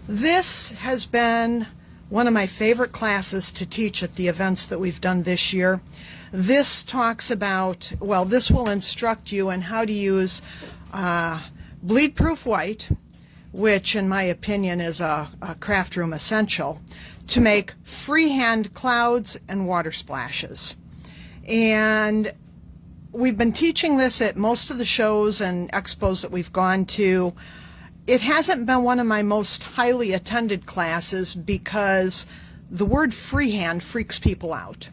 This has been one of my favorite classes to teach at the events that we've done this year. This talks about, well, this will instruct you on how to use bleed-proof white, which in my opinion is a craft room essential, to make freehand clouds and water splashes. And we've been teaching this at most of the shows and expos that we've gone to. It hasn't been one of my most highly attended classes because the word freehand freaks people out.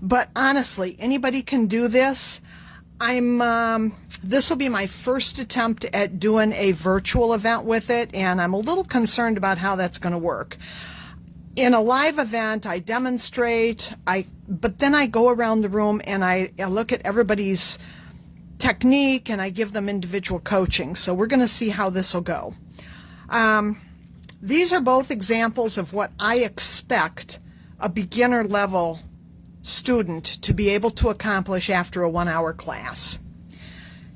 But honestly, anybody can do this. This will be my first attempt at doing a virtual event with it, and I'm a little concerned about how that's going to work. In a live event, I demonstrate, but then I go around the room and I look at everybody's technique and I give them individual coaching. So we're going to see how this will go. These are both examples of what I expect a beginner level student to be able to accomplish after a 1-hour class.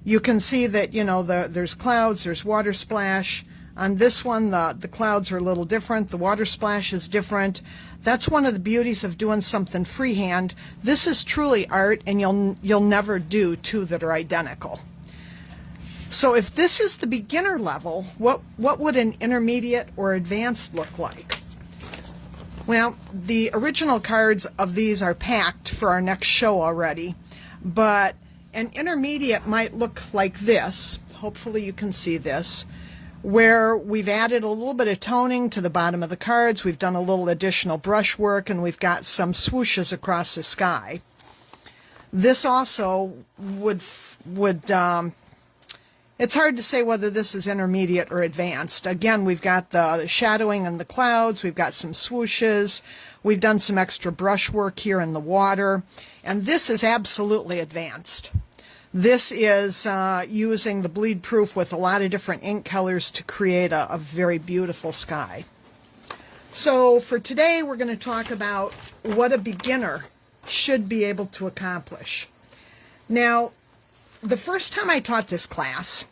You can see that, you know, there's clouds, there's water splash. On this one, the clouds are a little different. The water splash is different. That's one of the beauties of doing something freehand. This is truly art, and you'll never do two that are identical. So if this is the beginner level, what would an intermediate or advanced look like? Well, the original cards of these are packed for our next show already, but an intermediate might look like this. Hopefully you can see this, where we've added a little bit of toning to the bottom of the cards. We've done a little additional brush work, and we've got some swooshes across the sky. This also it's hard to say whether this is intermediate or advanced. Again, we've got the shadowing in the clouds, we've got some swooshes, we've done some extra brush work here in the water, and this is absolutely advanced. This is using the bleed proof with a lot of different ink colors to create a very beautiful sky. So for today, we're going to talk about what a beginner should be able to accomplish. Now, the first time I taught this class,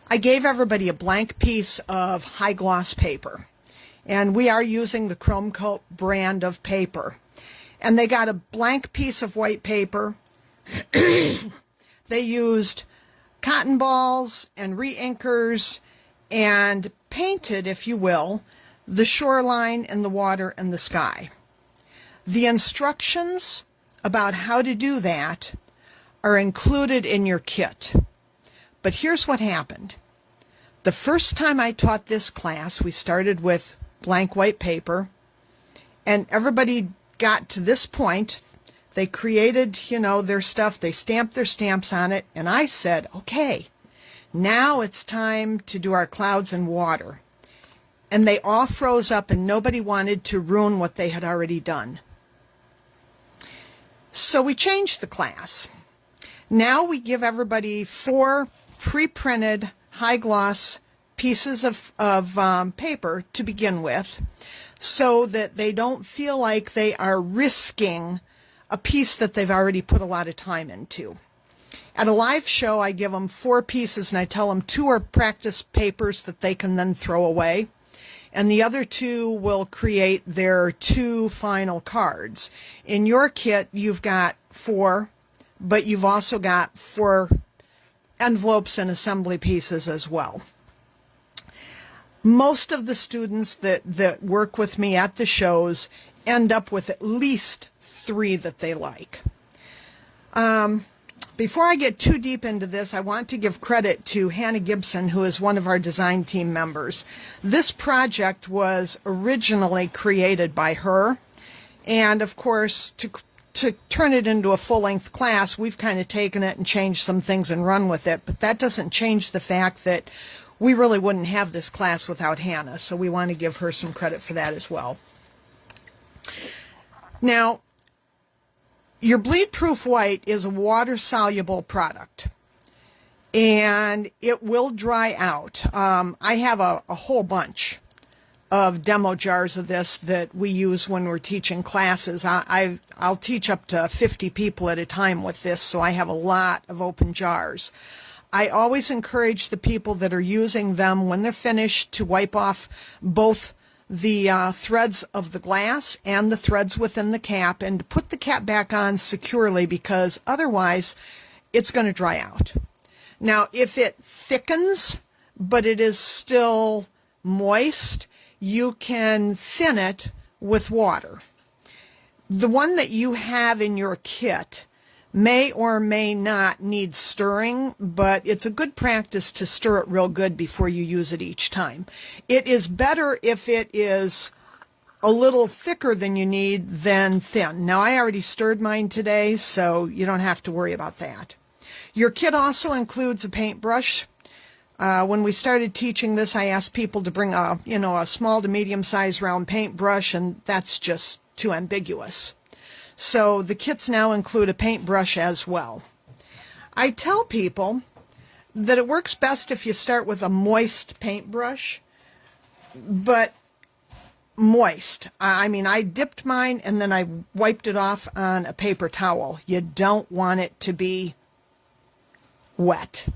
I gave everybody a blank piece of high gloss paper. And we are using the Chrome Coat brand of paper. And they got a blank piece of white paper. They used cotton balls and re-inkers and painted, if you will, the shoreline and the water and the sky. The instructions about how to do that are included in your kit. But here's what happened. The first time I taught this class, we started with blank white paper, and everybody got to this point. They created, you know, their stuff. They stamped their stamps on it, and I said, okay, now it's time to do our clouds and water. And they all froze up, and nobody wanted to ruin what they had already done. So we changed the class. Now we give everybody 4 pre-printed high gloss pieces of paper to begin with, so that they don't feel like they are risking a piece that they've already put a lot of time into. At a live show, I give them 4 pieces, and I tell them 2 are practice papers that they can then throw away, and the other 2 will create their 2 final cards. In your kit, you've got 4, but you've also got 4 envelopes and assembly pieces as well. Most of the students that work with me at the shows end up with at least 3 that they like. Before I get too deep into this, I want to give credit to Hannah Gibson, who is one of our design team members. This project was originally created by her, and of course, to turn it into a full-length class, we've kind of taken it and changed some things and run with it, but that doesn't change the fact that we really wouldn't have this class without Hannah, so we want to give her some credit for that as well. Now, your bleed-proof white is a water-soluble product, and it will dry out. I have a whole bunch of demo jars of this that we use when we're teaching classes. I'll teach up to 50 people at a time with this, so I have a lot of open jars. I always encourage the people that are using them when they're finished to wipe off both the threads of the glass and the threads within the cap, and to put the cap back on securely, because otherwise it's going to dry out. Now, if it thickens but it is still moist, you can thin it with water. The one that you have in your kit may or may not need stirring, but it's a good practice to stir it real good before you use it each time. It is better if it is a little thicker than you need than thin. Now, I already stirred mine today, so you don't have to worry about that. Your kit also includes a paintbrush. When we started teaching this, I asked people to bring a small to medium-sized round paintbrush, and that's just too ambiguous. So the kits now include a paintbrush as well. I tell people that it works best if you start with a moist paintbrush, but moist. I mean, I dipped mine and then I wiped it off on a paper towel. You don't want it to be wet,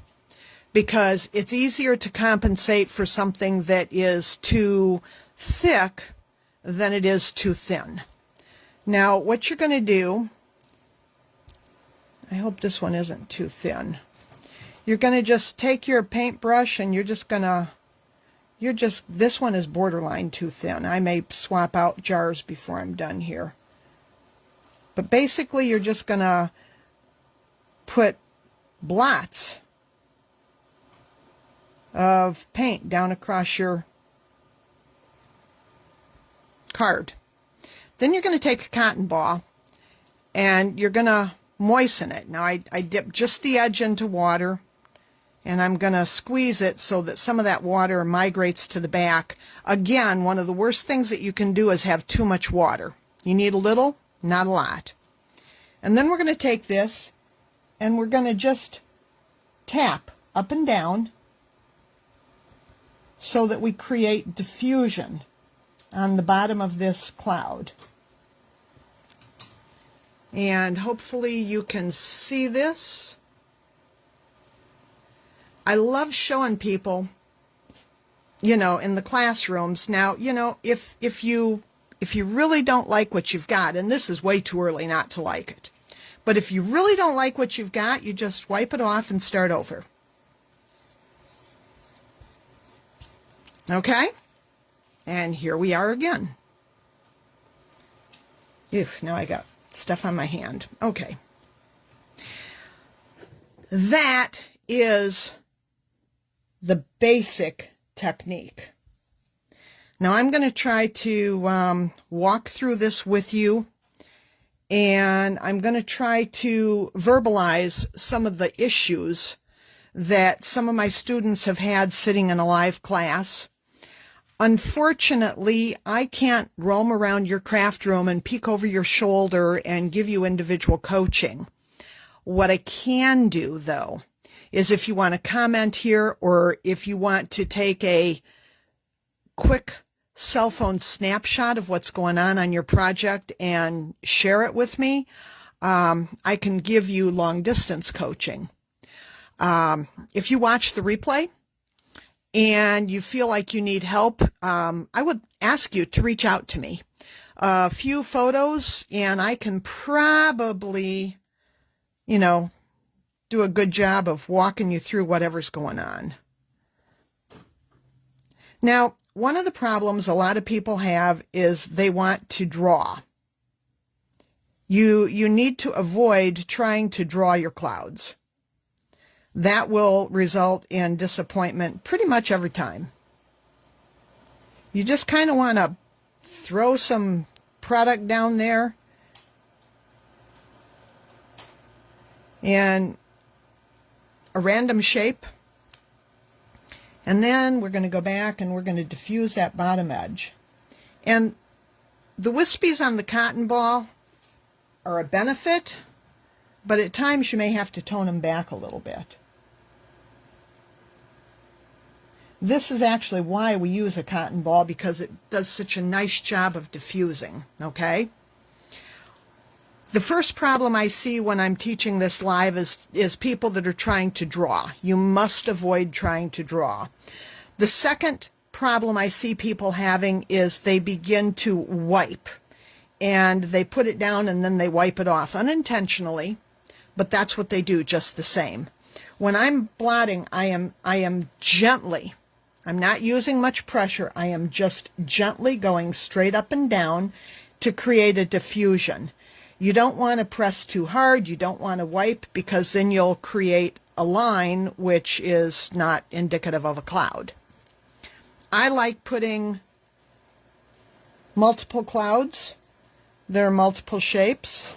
because it's easier to compensate for something that is too thick than it is too thin. Now, what you're going to do, I hope this one isn't too thin. You're going to just take your paintbrush and this one is borderline too thin. I may swap out jars before I'm done here. But basically, you're just going to put blots of paint down across your card. Then you're going to take a cotton ball and you're going to moisten it. Now, I dip just the edge into water, and I'm going to squeeze it so that some of that water migrates to the back. Again, one of the worst things that you can do is have too much water. You need a little, not a lot. And then we're going to take this and we're going to just tap up and down so that we create diffusion on the bottom of this cloud. And hopefully you can see this. I love showing people, in the classrooms. Now, if you really don't like what you've got, and this is way too early not to like it, but if you really don't like what you've got, you just wipe it off and start over. Okay? And here we are again. Ew, now I got stuff on my hand. Okay. That is the basic technique. Now I'm going to try to walk through this with you, and I'm going to try to verbalize some of the issues that some of my students have had sitting in a live class. Unfortunately, I can't roam around your craft room and peek over your shoulder and give you individual coaching. What I can do, though, is if you want to comment here, or if you want to take a quick cell phone snapshot of what's going on your project and share it with me, I can give you long distance coaching. If you watch the replay and you feel like you need help, I would ask you to reach out to me. A few photos and I can probably, do a good job of walking you through whatever's going on. Now, one of the problems a lot of people have is they want to draw. You need to avoid trying to draw your clouds. That will result in disappointment pretty much every time. You just kind of want to throw some product down there and a random shape, and then we're going to go back and we're going to diffuse that bottom edge. And the wispies on the cotton ball are a benefit, but at times you may have to tone them back a little bit. This is actually why we use a cotton ball, because it does such a nice job of diffusing, okay? The first problem I see when I'm teaching this live is people that are trying to draw. You must avoid trying to draw. The second problem I see people having is they begin to wipe. And they put it down and then they wipe it off unintentionally, but that's what they do just the same. When I'm blotting, I am gently, I'm not using much pressure, I am just gently going straight up and down to create a diffusion. You don't want to press too hard, you don't want to wipe, because then you'll create a line which is not indicative of a cloud. I like putting multiple clouds. There are multiple shapes.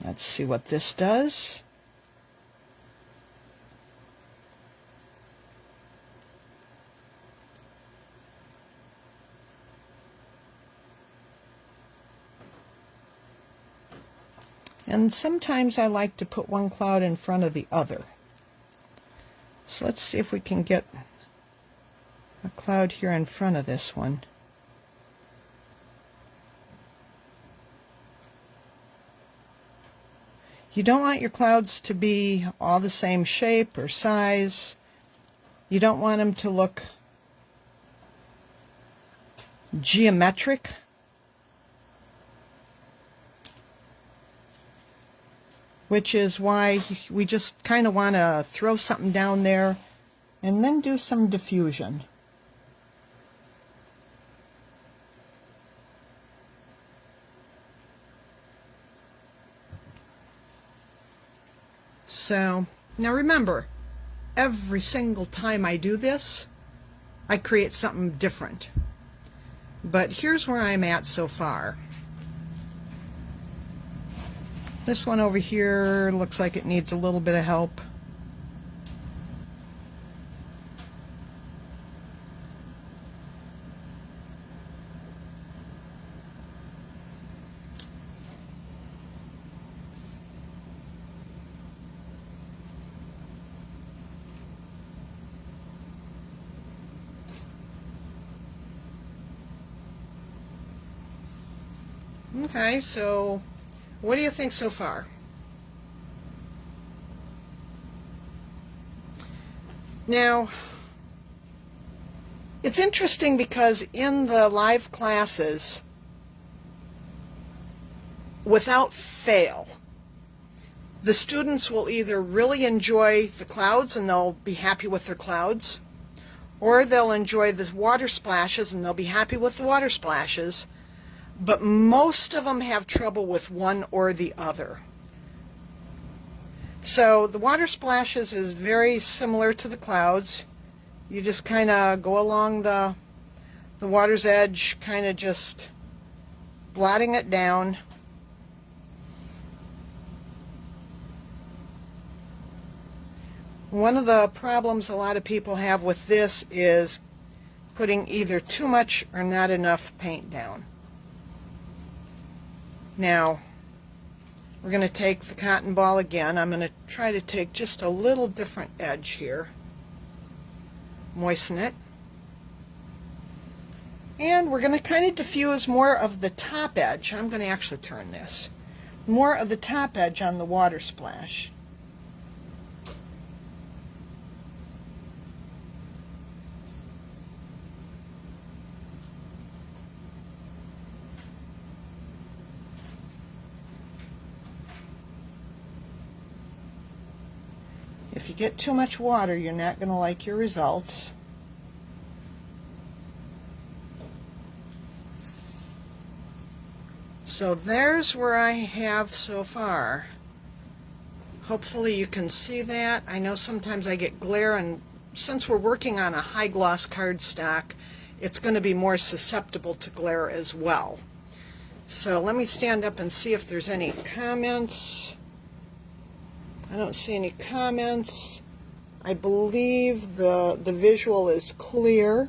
Let's see what this does. And sometimes I like to put one cloud in front of the other. So let's see if we can get a cloud here in front of this one. You don't want your clouds to be all the same shape or size. You don't want them to look geometric. Which is why we just kind of want to throw something down there and then do some diffusion. So, now remember, every single time I do this, I create something different. But here's where I'm at so far. This one over here looks like it needs a little bit of help. Okay, so what do you think so far? Now, it's interesting because in the live classes, without fail, the students will either really enjoy the clouds and they'll be happy with their clouds, or they'll enjoy the water splashes and they'll be happy with the water splashes. But most of them have trouble with one or the other. So the water splashes is very similar to the clouds. You just kind of go along the water's edge, kind of just blotting it down. One of the problems a lot of people have with this is putting either too much or not enough paint down. Now, we're going to take the cotton ball again. I'm going to try to take just a little different edge here. Moisten it. And we're going to kind of diffuse more of the top edge. I'm going to actually turn this. More of the top edge on the water splash. If you get too much water, you're not going to like your results. So there's where I have so far. Hopefully you can see that. I know sometimes I get glare, and since we're working on a high gloss cardstock, it's going to be more susceptible to glare as well. So let me stand up and see if there's any comments. I don't see any comments. I believe the visual is clear.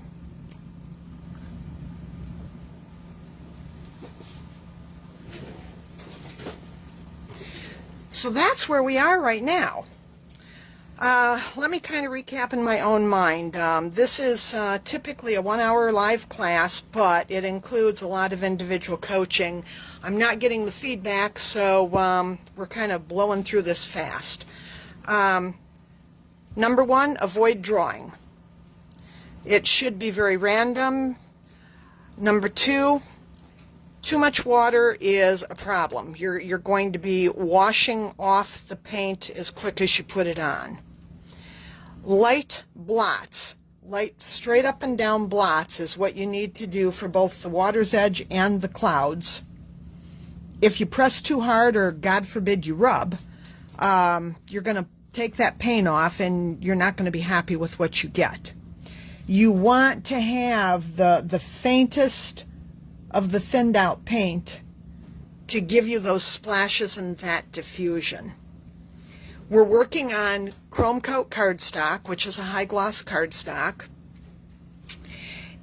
So that's where we are right now. Let me kind of recap in my own mind. This is typically a 1-hour live class, but it includes a lot of individual coaching. I'm not getting the feedback, so we're kind of blowing through this fast. Number one, avoid drawing. It should be very random. Number two, too much water is a problem. You're going to be washing off the paint as quick as you put it on. Light blots, light straight up and down blots is what you need to do for both the water's edge and the clouds. If you press too hard, or God forbid you rub, you're going to take that paint off and you're not going to be happy with what you get. You want to have the faintest of the thinned out paint to give you those splashes and that diffusion. We're working on chrome coat cardstock, which is a high gloss cardstock.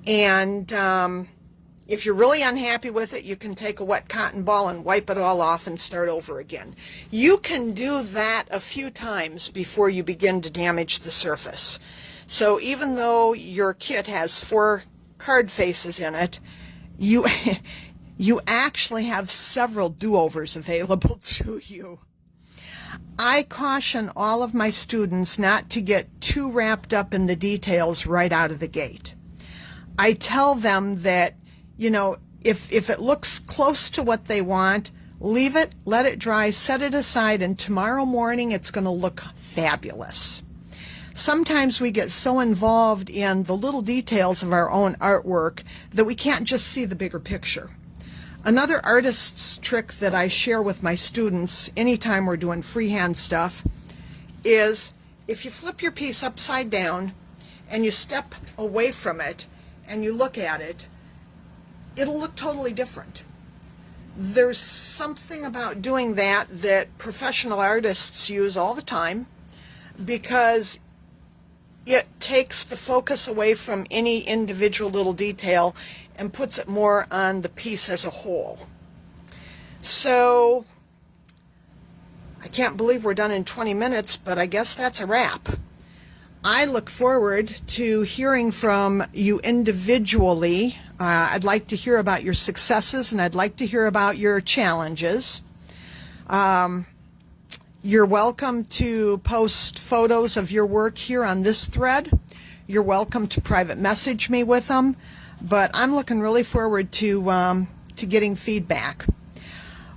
And if you're really unhappy with it, you can take a wet cotton ball and wipe it all off and start over again. You can do that a few times before you begin to damage the surface. So even though your kit has 4 card faces in it, you actually have several do-overs available to you. I caution all of my students not to get too wrapped up in the details right out of the gate. I tell them that, you know, if it looks close to what they want, leave it, let it dry, set it aside, and tomorrow morning it's going to look fabulous. Sometimes we get so involved in the little details of our own artwork that we can't just see the bigger picture. Another artist's trick that I share with my students anytime we're doing freehand stuff is if you flip your piece upside down and you step away from it and you look at it, it'll look totally different. There's something about doing that that professional artists use all the time because it takes the focus away from any individual little detail and puts it more on the piece as a whole. So I can't believe we're done in 20 minutes, but I guess that's a wrap. I look forward to hearing from you individually. I'd like to hear about your successes, and I'd like to hear about your challenges. You're welcome to post photos of your work here on this thread. You're welcome to private message me with them, but I'm looking really forward to getting feedback.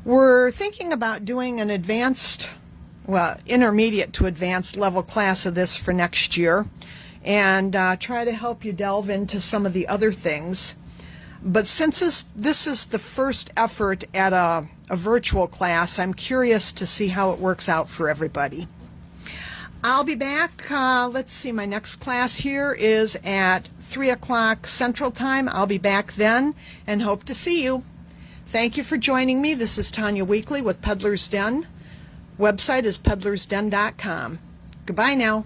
We're thinking about doing an advanced, well, intermediate to advanced level class of this for next year, and try to help you delve into some of the other things. But since this is the first effort at a virtual class, I'm curious to see how it works out for everybody. I'll be back. Let's see, my next class here is at 3 o'clock Central Time. I'll be back then and hope to see you. Thank you for joining me. This is Tanya Weekly with Peddler's Den. Website is peddlersden.com. Goodbye now.